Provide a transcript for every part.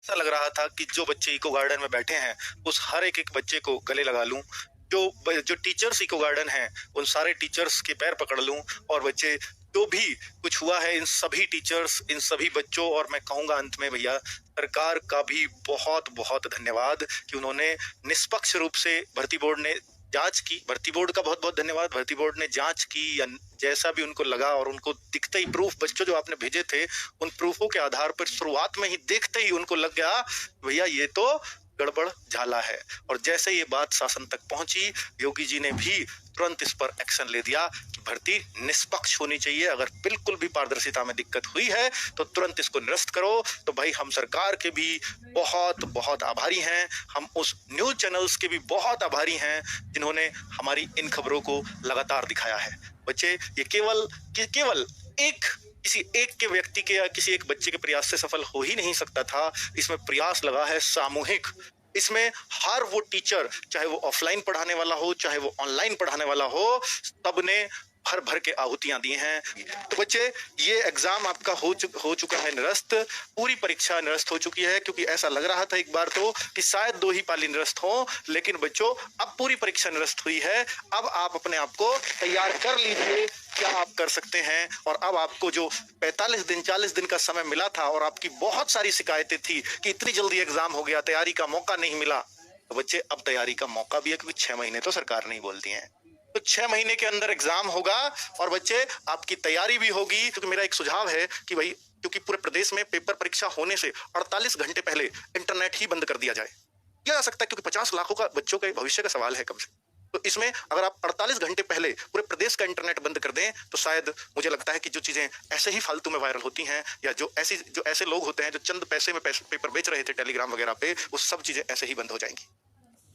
ऐसा लग रहा था कि जो बच्चे इको गार्डन में बैठे हैं, उस हर एक-एक बच्चे को गले लगा लूँ। जो टीचर्स इको गार्डन हैं, उन सारे टीचर्स के पैर पकड़ लूँ और बच्चे जो भी कुछ हुआ है इन सभी टीचर्स, इन सभी बच्चों और मैं कहूँगा अंत में भैया सरकार का भी बहुत-बहुत धन्यवाद कि उन्होंने निष्पक्ष रूप से भर्ती बोर्ड ने जाँच की। भर्ती बोर्ड का बहुत-बहुत धन्यवाद। भर्ती बोर्ड ने जाँच की या जैसा भी उनको लगा और उनको दिखते ही प्रूफ बच्चों जो आपने भेजे थे, उन प्रूफों के आधार पर शुरुआत में ही देखते ही उनको लग गया, भैया ये तो गड़बड़ झाला है। और जैसे ये बात शासन तक पहुंची, योगी जी ने भी तुरंत इस पर एक्शन ले दिया कि भर्ती निष्पक्ष होनी चाहिए। अगर बिल्कुल भी पारदर्शिता में दिक्कत हुई है तो तुरंत इसको निरस्त करो। तो भाई हम सरकार के भी बहुत बहुत आभारी हैं। हम उस न्यूज चैनल्स के भी बहुत आभारी हैं जिन्होंने हमारी इन खबरों को लगातार दिखाया है। बच्चे ये केवल एक किसी एक के व्यक्ति के या किसी एक बच्चे के प्रयास से सफल हो ही नहीं सकता था। इसमें प्रयास लगा है सामूहिक। इसमें हर वो टीचर, चाहे वो ऑफलाइन पढ़ाने वाला हो, चाहे वो ऑनलाइन पढ़ाने वाला हो, सबने भर भर के आहुतियां दी हैं। तो बच्चे ये एग्जाम आपका हो चुका है निरस्त। पूरी परीक्षा निरस्त हो चुकी है, क्योंकि ऐसा लग रहा था एक बार तो कि शायद 2 ही पाली निरस्त हो, लेकिन बच्चों अब पूरी परीक्षा निरस्त हुई है। अब आप अपने आप को तैयार कर लीजिए क्या आप कर सकते हैं। और अब आपको जो 45 दिन 40 दिन का समय मिला था और आपकी बहुत सारी शिकायतें थी कि इतनी जल्दी एग्जाम हो गया, तैयारी का मौका नहीं मिला, तो बच्चे अब तैयारी का मौका भी है, क्योंकि 6 महीने तो सरकार नहीं बोलती है। तो 6 महीने के अंदर एग्जाम होगा और बच्चे आपकी तैयारी भी होगी। क्योंकि मेरा एक सुझाव है कि भाई, क्योंकि पूरे प्रदेश में पेपर परीक्षा होने से 48 घंटे पहले इंटरनेट ही बंद कर दिया जाए, किया जा सकता है, क्योंकि 50 लाखों का बच्चों के भविष्य का सवाल है कम से। तो इसमें अगर आप 48 घंटे पहले पूरे प्रदेश का इंटरनेट बंद कर दें, तो शायद मुझे लगता है कि जो चीजें ऐसे ही फालतू में वायरल होती हैं, या जो ऐसे लोग होते हैं जो चंद पैसे में पेपर बेच रहे थे टेलीग्राम वगैरह पे, वो सब चीजें ऐसे ही बंद हो जाएंगी।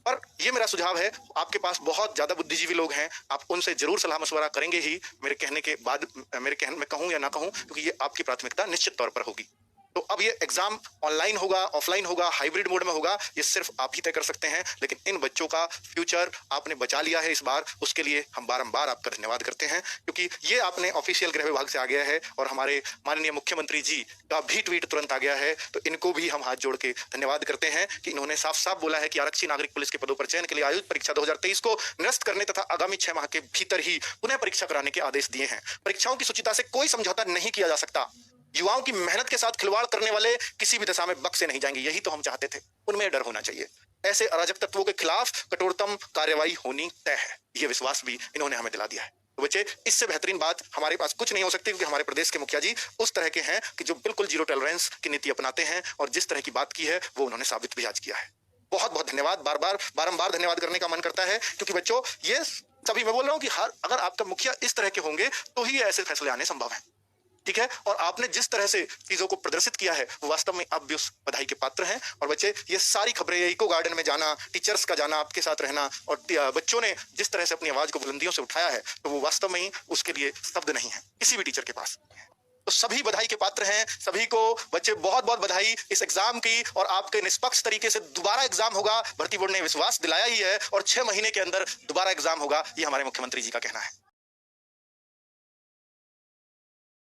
पर ये मेरा सुझाव है, आपके पास बहुत ज्यादा बुद्धिजीवी लोग हैं, आप उनसे जरूर सलाह मशवरा करेंगे ही मेरे कहने के बाद। मेरे कहने में कहूं या ना कहूं, क्योंकि ये आपकी प्राथमिकता निश्चित तौर पर होगी। तो अब ये एग्जाम ऑनलाइन होगा, ऑफलाइन होगा, हाइब्रिड मोड में होगा, ये सिर्फ आप ही तय कर सकते हैं। लेकिन इन बच्चों का फ्यूचर आपने बचा लिया है इस बार, उसके लिए हम बारंबार आपका धन्यवाद करते हैं। क्योंकि ये आपने ऑफिशियल गृह विभाग से आ गया है और हमारे माननीय मुख्यमंत्री जी का भी ट्वीट तुरंत आ गया है। तो इनको भी हम हाथ जोड़ के धन्यवाद करते हैं कि इन्होंने साफ साफ बोला है कि आरक्षी नागरिक पुलिस के पदों पर चयन के लिए आयोजित परीक्षा 2023 को निरस्त करने तथा आगामी 6 माह के भीतर ही पुनः परीक्षा कराने के आदेश दिए हैं। परीक्षाओं की शुचिता से कोई समझौता नहीं किया जा सकता। युवाओं की मेहनत के साथ खिलवाड़ करने वाले किसी भी दशा में बख्शे नहीं जाएंगे, यही तो हम चाहते थे। उनमें डर होना चाहिए। ऐसे अराजक तत्वों के खिलाफ कठोरतम कार्यवाही होनी तय है, यह विश्वास भी इन्होंने हमें दिला दिया है। तो बच्चे, इससे बेहतरीन बात हमारे पास कुछ नहीं हो सकती, क्योंकि हमारे प्रदेश के मुखिया जी उस तरह के हैं कि जो बिल्कुल जीरो टॉलरेंस की नीति अपनाते हैं, और जिस तरह की बात की है वो उन्होंने साबित भी आज किया है। बहुत बहुत धन्यवाद। बारंबार धन्यवाद करने का मन करता है, क्योंकि बच्चों ये सभी, मैं बोल रहा हूँ कि अगर आपका मुखिया इस तरह के होंगे तो ही ऐसे फैसले आने संभव है। ठीक है, और आपने जिस तरह से चीजों को प्रदर्शित किया है वो वास्तव में आप भी उस बधाई के पात्र हैं। और बच्चे, ये सारी खबरें, इको गार्डन में जाना, टीचर्स का जाना, आपके साथ रहना, और बच्चों ने जिस तरह से अपनी आवाज को बुलंदियों से उठाया है, तो वो वास्तव में ही उसके लिए शब्द नहीं है किसी भी टीचर के पास। तो सभी बधाई के पात्र हैं। सभी को बच्चे बहुत बहुत बधाई इस एग्जाम की। और आपके निष्पक्ष तरीके से दोबारा एग्जाम होगा, भर्ती बोर्ड ने विश्वास दिलाया ही है, और 6 महीने के अंदर दोबारा एग्जाम होगा, ये हमारे मुख्यमंत्री जी का कहना है।